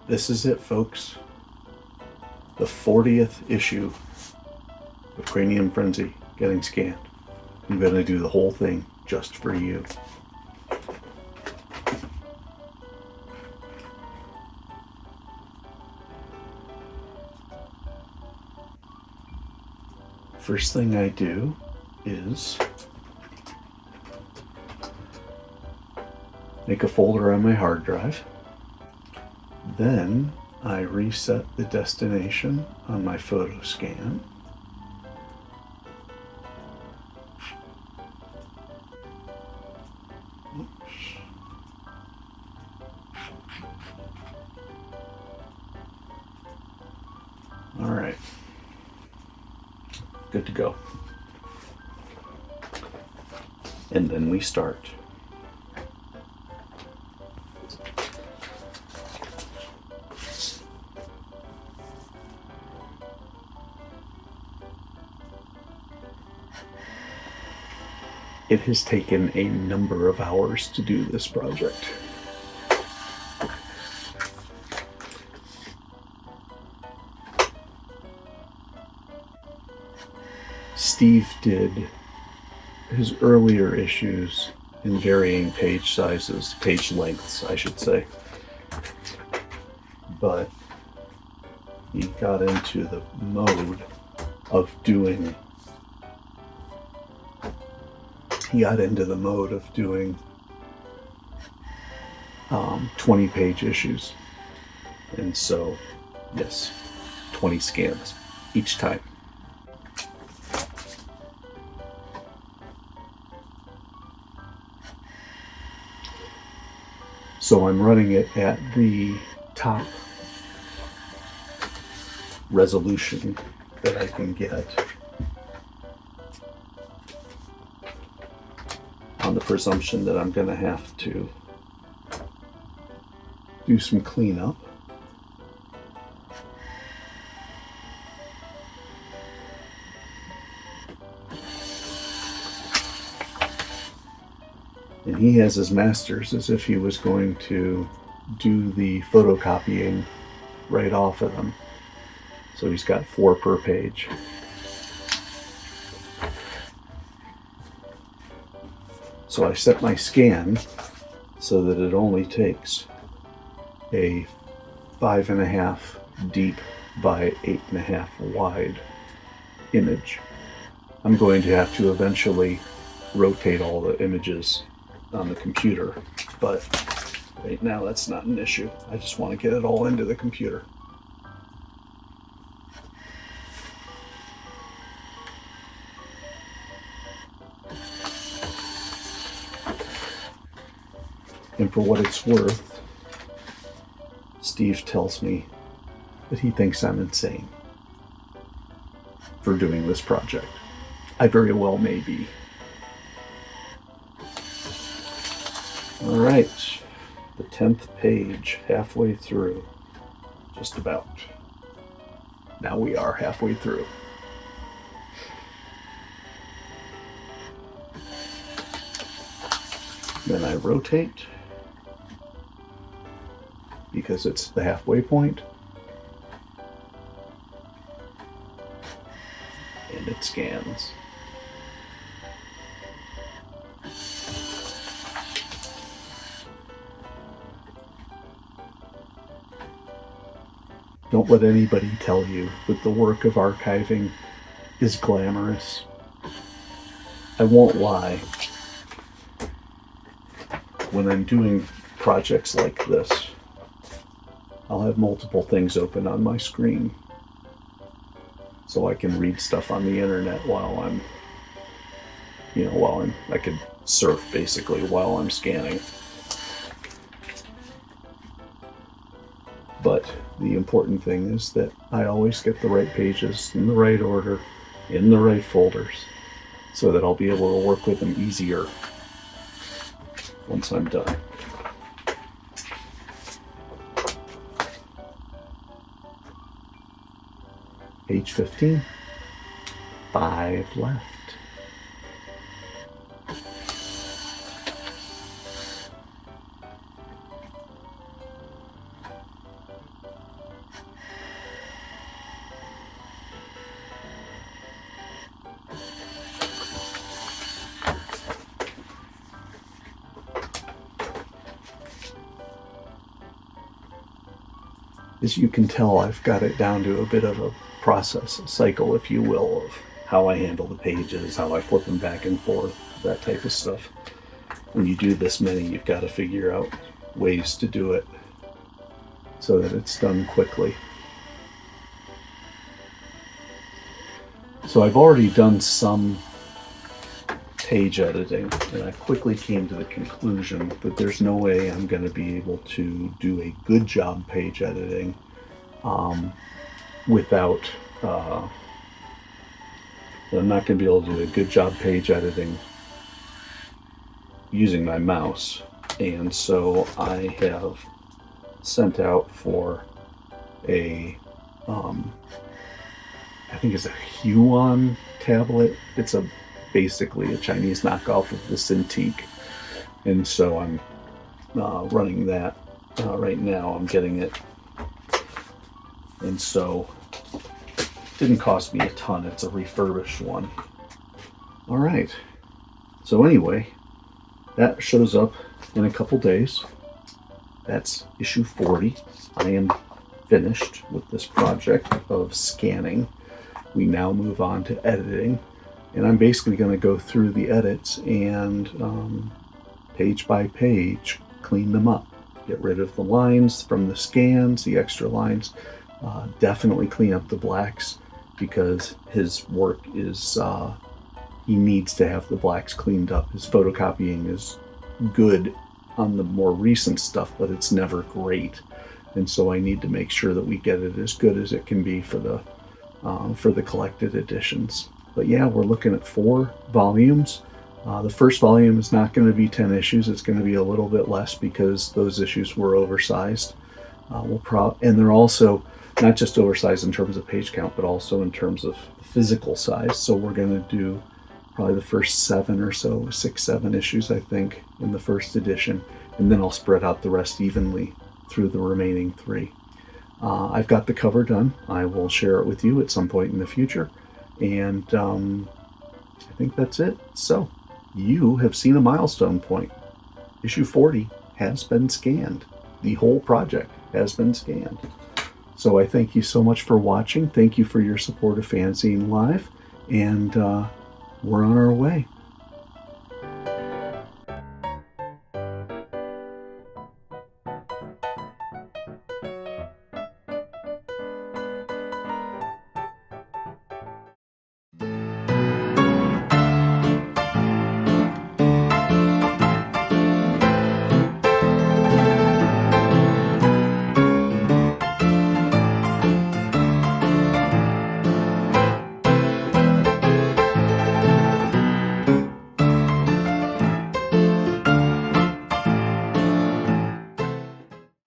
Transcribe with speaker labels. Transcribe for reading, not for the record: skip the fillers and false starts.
Speaker 1: This is it, folks. The 40th issue of Cranium Frenzy getting scanned. I'm going to do the whole thing just for you. First thing I do is make a folder on my hard drive. Then I reset the destination on my photo scan. All right, good to go. And then we start. It has taken a number of hours to do this project. Steve did his earlier issues in varying page sizes, page lengths, I should say. But he got into the mode of doing 20-page issues. And so, yes, 20 scans each time. So I'm running it at the top resolution that I can get on the presumption that I'm going to have to do some cleanup. And he has his masters as if he was going to do the photocopying right off of them. So he's got 4 per page. So I set my scan so that it only takes a 5.5 deep by 8.5 wide image. I'm going to have to eventually rotate all the images on the computer, but right now that's not an issue. I just want to get it all into the computer. And for what it's worth, Steve tells me that he thinks I'm insane for doing this project. I very well may be. All right, the 10th page, halfway through, just about. Now we are halfway through. Then I rotate, because it's the halfway point, and it scans. Don't let anybody tell you that the work of archiving is glamorous. I won't lie. When I'm doing projects like this, I'll have multiple things open on my screen so I can read stuff on the internet while I could surf basically while I'm scanning. But the important thing is that I always get the right pages in the right order, in the right folders, so that I'll be able to work with them easier once I'm done. Page 15, 5 left. as you can tell, I've got it down to a bit of a process, a cycle, if you will, of how I handle the pages, how I flip them back and forth, that type of stuff. When you do this many, you've got to figure out ways to do it so that it's done quickly. So I've already done some page editing, and I quickly came to the conclusion that there's no way I'm going to be able to do a good job page editing without I'm not going to be able to do a good job page editing using my mouse. And so I have sent out for a I think it's a Huon tablet. It's basically a Chinese knockoff of the Cintiq, and so I'm running that right now. I'm getting it, and so it didn't cost me a ton. It's a refurbished one. All right. So anyway, that shows up in a couple days. That's issue 40. I am finished with this project of scanning. We now move on to editing, and I'm basically going to go through the edits and page by page clean them up, get rid of the lines from the scans, the extra lines, definitely clean up the blacks, because his work is he needs to have the blacks cleaned up. His photocopying is good on the more recent stuff, but it's never great, and so I need to make sure that we get it as good as it can be for the collected editions. But yeah, we're looking at 4 volumes. The first volume is not going to be 10 issues. It's going to be a little bit less because those issues were oversized. And they're also not just oversized in terms of page count, but also in terms of physical size. So we're going to do probably the first 7 or so, 6, 7 issues, I think, in the first edition. And then I'll spread out the rest evenly through the remaining 3. I've got the cover done. I will share it with you at some point in the future. And I think that's it. So you have seen a milestone point. Issue 40 has been scanned. The whole project has been scanned. So I thank you so much for watching. Thank you for your support of Fanzine Live. And we're on our way.